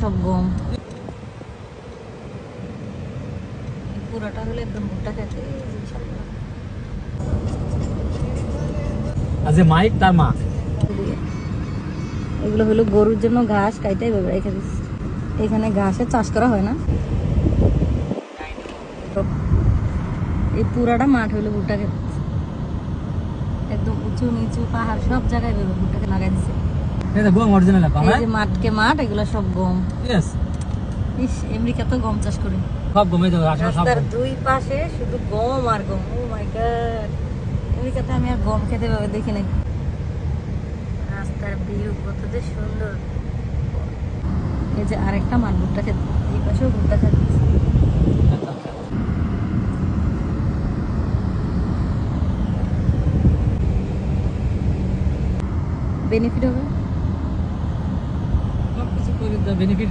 সব গম পুরোটা হলো একদম ভুট্টা খেতে আজ মাইক তার মা এগুলো হলো গরুর জন্য ঘাস কাইতে এভাবে রেখে দিচ্ছি। এখানে ঘাসের চাষ করা হয় না, এই পুরাটা মাঠ হলো ভুট্টা খেতে, একদম উঁচু নিচু পাহাড় সব জায়গায় ভুট্টা লাগাই দিচ্ছে। এটা গম অরিজিনাল আপা এই যে মাঠকে মাঠ, এগুলো সব গম। यस ইস, আমেরিকা তো গম চাষ করে। সব গমে দাও আসলে সব রাস্তার দুই পাশে শুধু গম আর গম। ও মাই গড, আমেরিকাতে আমি আর গম খেতে পাবে দেখি নাই। রাস্তার ভিউ কত যে সুন্দর। এই যে আরেকটা মাঠ ভুট্টা খেতে, এই পাশেও ভুট্টা খেতে। বেনিফিট হবে সব কিছু করে বেনিফিট